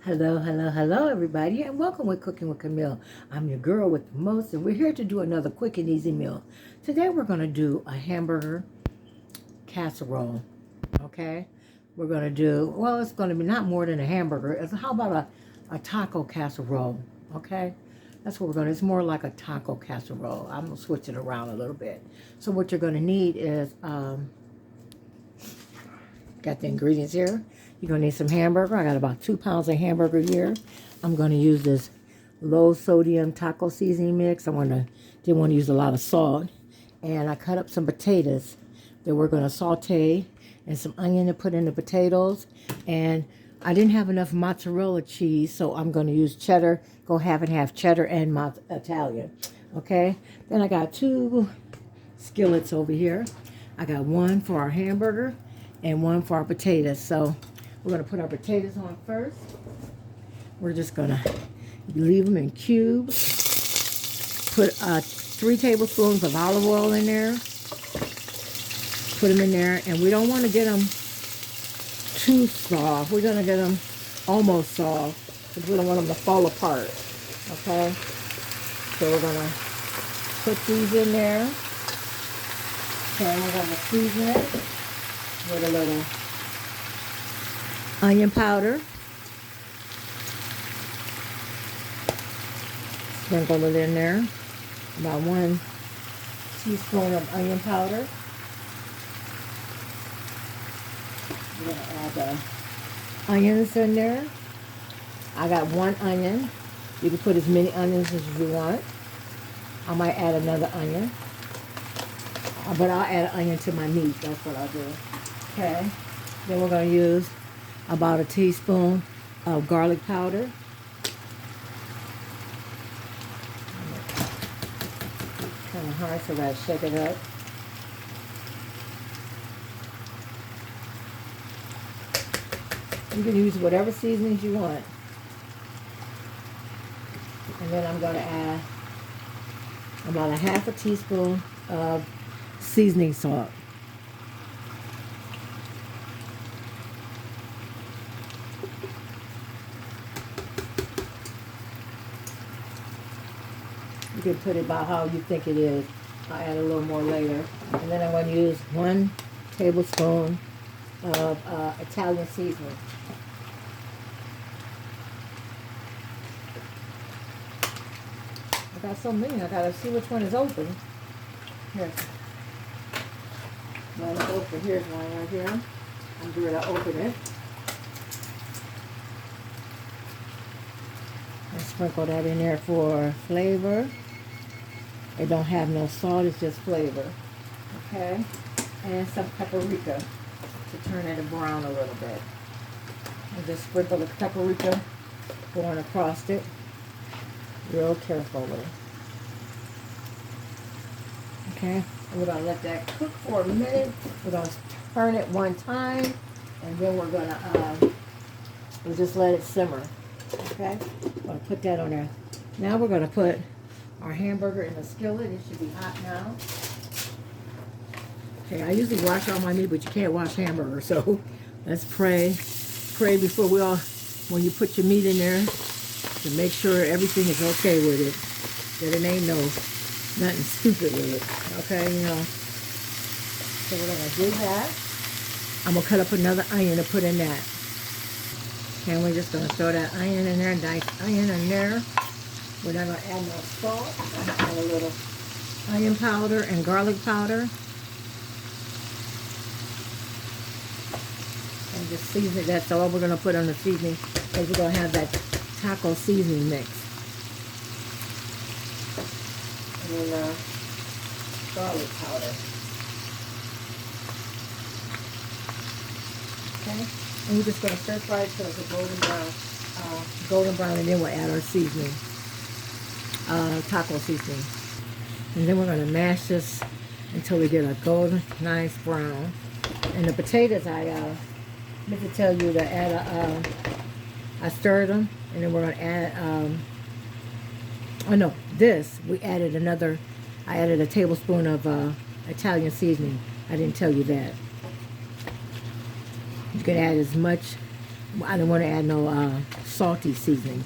Hello, hello, hello, everybody, and welcome with Cooking with Camille. I'm your girl with the most, and we're here to do another quick and easy meal. Today, we're going to do a hamburger casserole. Okay, we're going to do, well, it's going to be not more than a hamburger. How about a taco casserole? Okay, that's what we're going to, it's more like a taco casserole. I'm going to switch it around a little bit. So, what you're going to need is, got the ingredients here. You're going to need some hamburger. I got about 2 pounds of hamburger here. I'm going to use this low sodium taco seasoning mix. Didn't want to use a lot of salt. And I cut up some potatoes that we're going to saute and some onion to put in the potatoes. And I didn't have enough mozzarella cheese, so I'm going to use cheddar. Go half and half cheddar and Italian. Okay? Then I got 2 skillets over here. I got one for our hamburger and one for our potatoes. So we're going to put our potatoes on first. We're just going to leave them in cubes. Put 3 tablespoons of olive oil in there. Put them in there. And we don't want to get them too soft. We're going to get them almost soft because we don't want them to fall apart. Okay? So we're going to put these in there. Okay, we're going to season it with a little onion powder. Sprinkle it in there. About 1 teaspoon of onion powder. We're going to add the onions in there. I got 1 onion. You can put as many onions as you want. I might add another onion. But I'll add an onion to my meat. That's what I'll do. Okay. Then we're going to use about a teaspoon of garlic powder. Kind of hard, so I gotta shake it up. You can use whatever seasonings you want. And then I'm going to add about a half a teaspoon of seasoning salt. You can put it about how you think it is. I'll add a little more later. And then I'm going to use 1 tablespoon of Italian seasoning. I got so many, I got to see which one is open. Here. One is open. Here's one right here. I'm going to open it. And sprinkle that in there for flavor. It don't have no salt, it's just flavor. Okay? And some paprika to turn it brown a little bit. And just sprinkle the paprika going across it. Real careful with it. Okay? And we're going to let that cook for a minute. We're going to turn it 1 time. And then we're going to we'll just let it simmer. Okay? I'm going to put that on there. Now we're going to put our hamburger in the skillet. It should be hot now. Okay, I usually wash all my meat, but you can't wash hamburger. So let's pray. Pray before when you put your meat in there, to make sure everything is okay with it. That it ain't nothing stupid with it. Okay, you know. So we're going to do that. I'm going to cut up another onion to put in that. And we're just going to throw that onion in there, nice onion in there. We're not going to add no salt. I'm going to add a little onion powder and garlic powder. And just season it. That's all we're going to put on the seasoning, because we're going to have that taco seasoning mix. And then garlic powder. Okay? And we're just going to stir fry it till it's a golden brown, and then we'll add our seasoning, taco seasoning. And then we're going to mash this until we get a golden, nice brown. And the potatoes, I meant to tell you to add I stirred them, and then we're going to add, we added I added a tablespoon of Italian seasoning. I didn't tell you that. You can add as much I don't want to add no salty seasoning.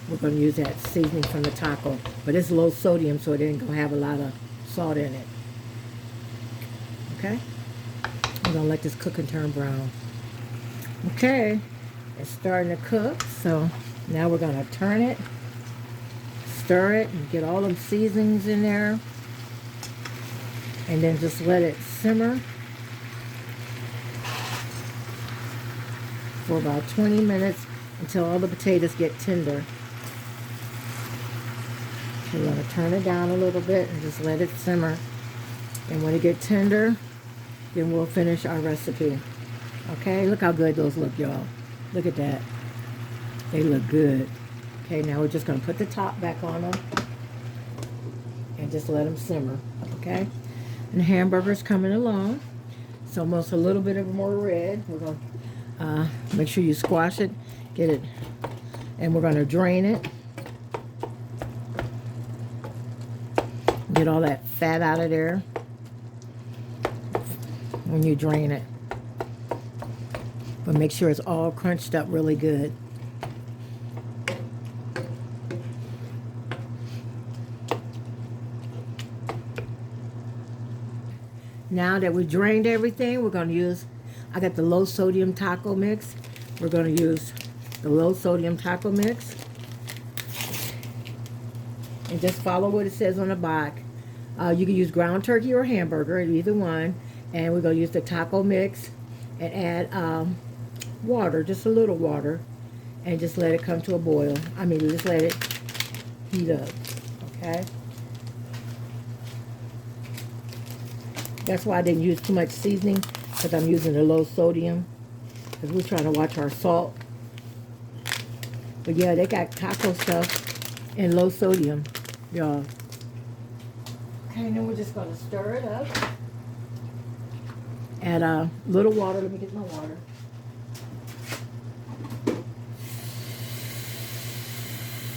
We're going to use that seasoning from the taco. But it's low sodium, so it ain't going to have a lot of salt in it. Okay? We're going to let this cook and turn brown. Okay. It's starting to cook. So now we're going to turn it. Stir it and get all them seasonings in there. And then just let it simmer for about 20 minutes until all the potatoes get tender. We're going to turn it down a little bit and just let it simmer. And when it gets tender, then we'll finish our recipe. Okay, look how good those look, y'all. Look at that. They look good. Okay, now we're just going to put the top back on them and just let them simmer. Okay, and the hamburger's coming along. It's almost a little bit of more red. We're going to make sure you squash it, get it, and we're going to drain it. Get all that fat out of there when you drain it. But make sure it's all crunched up really good. Now that we drained everything, we're going to use, I got the low sodium taco mix. We're going to use the low sodium taco mix. And just follow what it says on the back. You can use ground turkey or hamburger, either one. And we're going to use the taco mix and add water, just a little water. And just let it come to a boil. I mean, just let it heat up. Okay? That's why I didn't use too much seasoning, because I'm using the low sodium. Because we're trying to watch our salt. But yeah, they got taco stuff in low sodium, y'all. Okay, and then we're just going to stir it up. Add a little water. Let me get my water.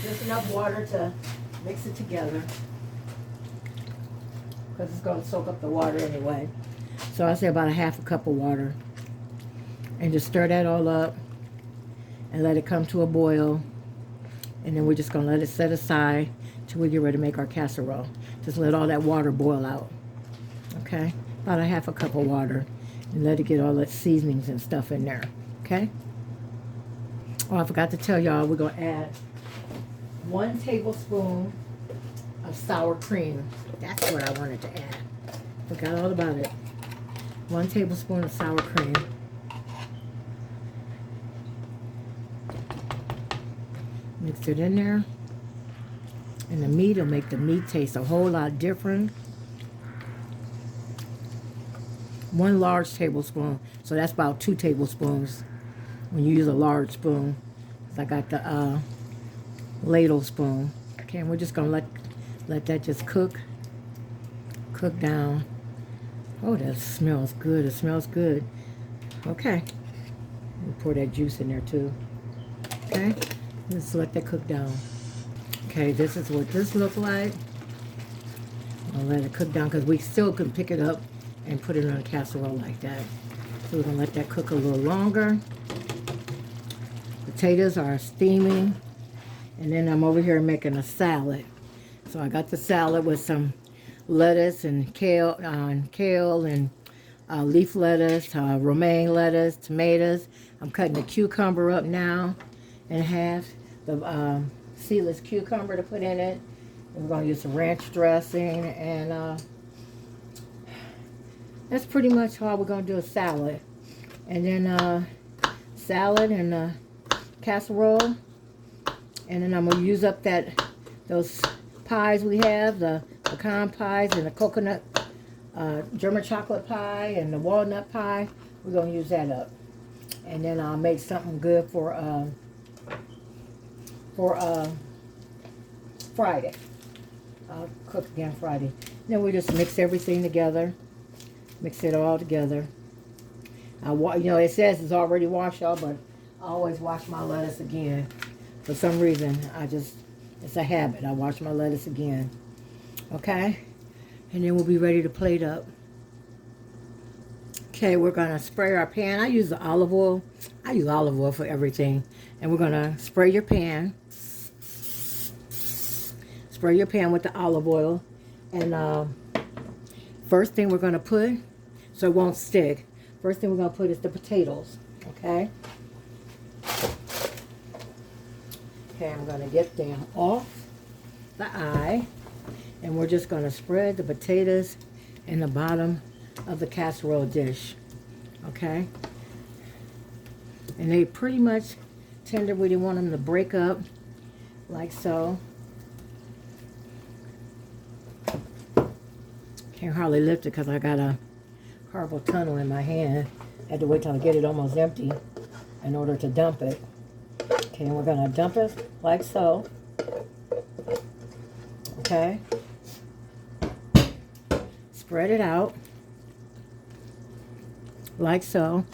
Just enough water to mix it together. Because it's going to soak up the water anyway. So I say about a half a cup of water. And just stir that all up. And let it come to a boil. And then we're just going to let it set aside till we get ready to make our casserole. Just let all that water boil out. Okay? About a half a cup of water. And let it get all that seasonings and stuff in there. Okay? Oh, I forgot to tell y'all, we're going to add 1 tablespoon of sour cream. That's what I wanted to add. Forgot all about it. 1 tablespoon of sour cream. Mix it in there. And the meat will make the meat taste a whole lot different. 1 large tablespoon. So that's about 2 tablespoons when you use a large spoon. I got the ladle spoon. Okay, and we're just going to let that just cook down. Oh, that smells good. It smells good. Okay. We'll pour that juice in there too. Okay. Just let that cook down. Okay, this is what this looks like. I'll let it cook down because we still can pick it up and put it on a casserole like that. So we're going to let that cook a little longer. Potatoes are steaming. And then I'm over here making a salad. So I got the salad with some lettuce and kale and leaf lettuce, romaine lettuce, tomatoes. I'm cutting the cucumber up now in half. The seedless cucumber to put in it. And we're going to use some ranch dressing. And that's pretty much how we're going to do a salad. And then salad and casserole. And then I'm going to use up those pies we have, the pecan pies and the coconut German chocolate pie and the walnut pie. We're going to use that up. And then I'll make something good for Friday. I'll cook again Friday. Then we just mix everything together. Mix it all together. You know, it says it's already washed out, but I always wash my lettuce again. For some reason, it's a habit. I wash my lettuce again. Okay? And then we'll be ready to plate up. Okay, we're going to spray our pan. I use the olive oil. I use olive oil for everything. And we're going to spray your pan. Spray your pan with the olive oil. And first thing we're going to put, so it won't stick, first thing we're going to put is the potatoes. Okay? Okay, I'm going to get them off the eye. And we're just going to spread the potatoes in the bottom of the casserole dish. Okay? And they pretty much tender. We didn't want them to break up like so. Can't hardly lift it because I got a carpal tunnel in my hand. Had to wait till I get it almost empty in order to dump it. Okay, and we're going to dump it like so. Okay. Spread it out like so.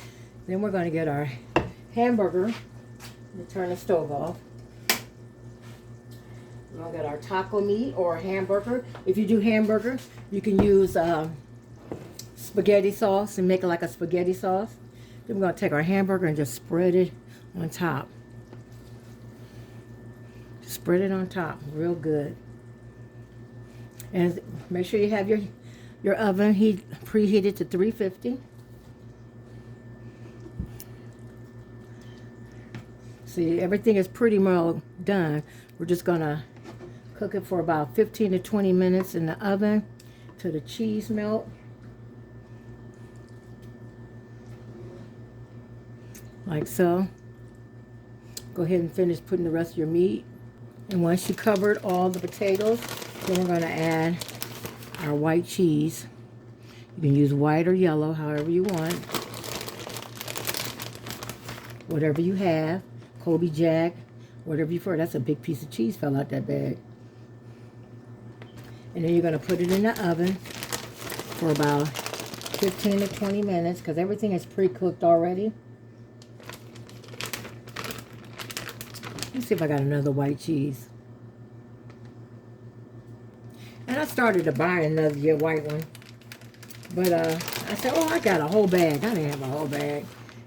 Then we're going to get our hamburger. Let me turn the stove off. We're going to get our taco meat or hamburger. If you do hamburger, you can use spaghetti sauce and make it like a spaghetti sauce. Then we're going to take our hamburger and just spread it on top. Spread it on top real good. And make sure you have your oven preheated to 350. See, everything is pretty well done. We're just going to cook it for about 15 to 20 minutes in the oven till the cheese melt. Like so. Go ahead and finish putting the rest of your meat. And once you covered all the potatoes, then we're going to add our white cheese. You can use white or yellow, however you want. Whatever you have. Kobe Jack, whatever you prefer. That's a big piece of cheese fell out that bag. And then you're going to put it in the oven for about 15 to 20 minutes because everything is pre-cooked already. Let's see if I got another white cheese. And I started to buy another white one. But I said, oh, I got a whole bag. I didn't have a whole bag.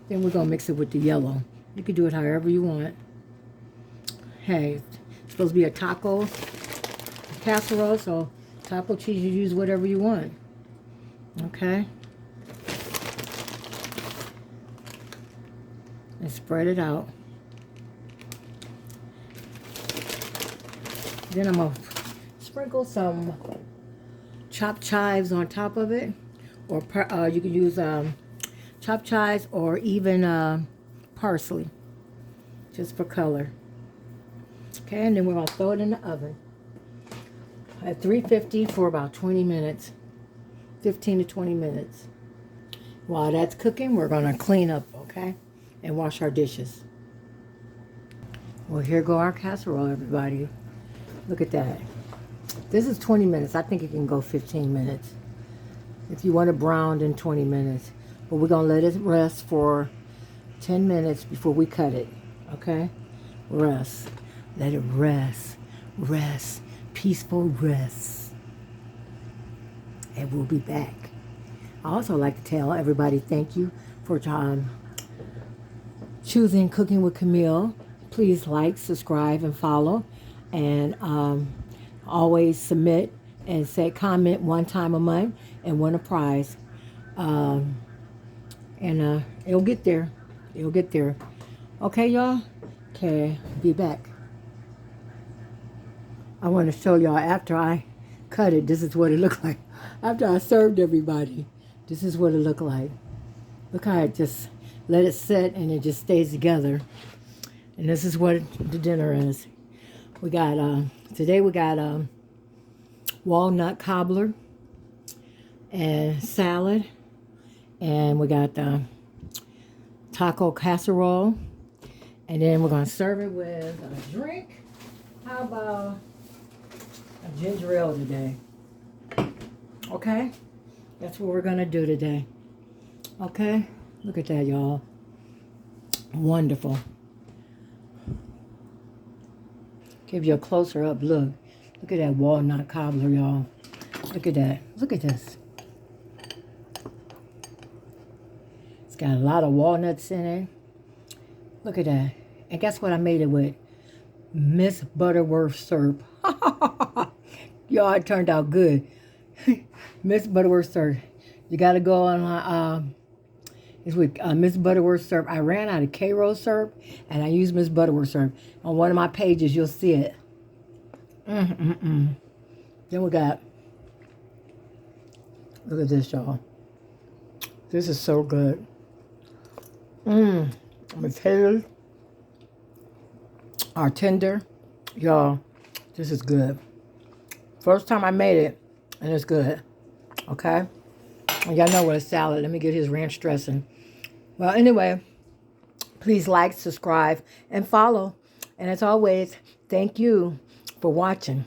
Then we're going to mix it with the yellow. You can do it however you want. Hey, it's supposed to be a taco casserole, so taco cheese, you use whatever you want. Okay? And spread it out. Then I'm going to sprinkle some chopped chives on top of it. Or you can use chopped chives or even parsley, just for color. Okay, and then we're going to throw it in the oven at 350 for about 20 minutes, 15 to 20 minutes. While that's cooking, we're going to clean up, okay, and wash our dishes. Well, here go our casserole, everybody. Look at that. This is 20 minutes. I think it can go 15 minutes. If you want it browned in 20 minutes. But we're going to let it rest for 10 minutes before we cut it, okay? Rest. Let it rest. Rest. Peaceful rest. And we'll be back. I also like to tell everybody thank you for choosing Cooking with Camille. Please like, subscribe, and follow. And always submit and say comment one time a month and win a prize. It'll get there. It'll get there. Okay, y'all? Okay, be back. I want to show y'all after I cut it, this is what it looked like. After I served everybody, this is what it looked like. Look how I just let it sit and it just stays together. And this is what the dinner is. We got, today we got walnut cobbler and salad. And we got taco casserole. And then we're going to serve it with a drink. How about a ginger ale today? Okay? That's what we're going to do today. Okay? Look at that, y'all. Wonderful. Give you a closer up look. Look at that walnut cobbler, y'all. Look at that. Look at this. It's got a lot of walnuts in it. Look at that. And guess what I made it with? Miss Butterworth syrup. Y'all, it turned out good. Miss Butterworth syrup. You got to go on, it's with Miss Butterworth syrup. I ran out of K-Rose syrup, and I used Miss Butterworth syrup. On one of my pages, you'll see it. Then we got, look at this, y'all. This is so good. Potatoes are tender. Y'all, this is good. First time I made it, and it's good. Okay? And y'all know what a salad. Let me get his ranch dressing. Well, anyway, please like, subscribe, and follow. And as always, thank you for watching.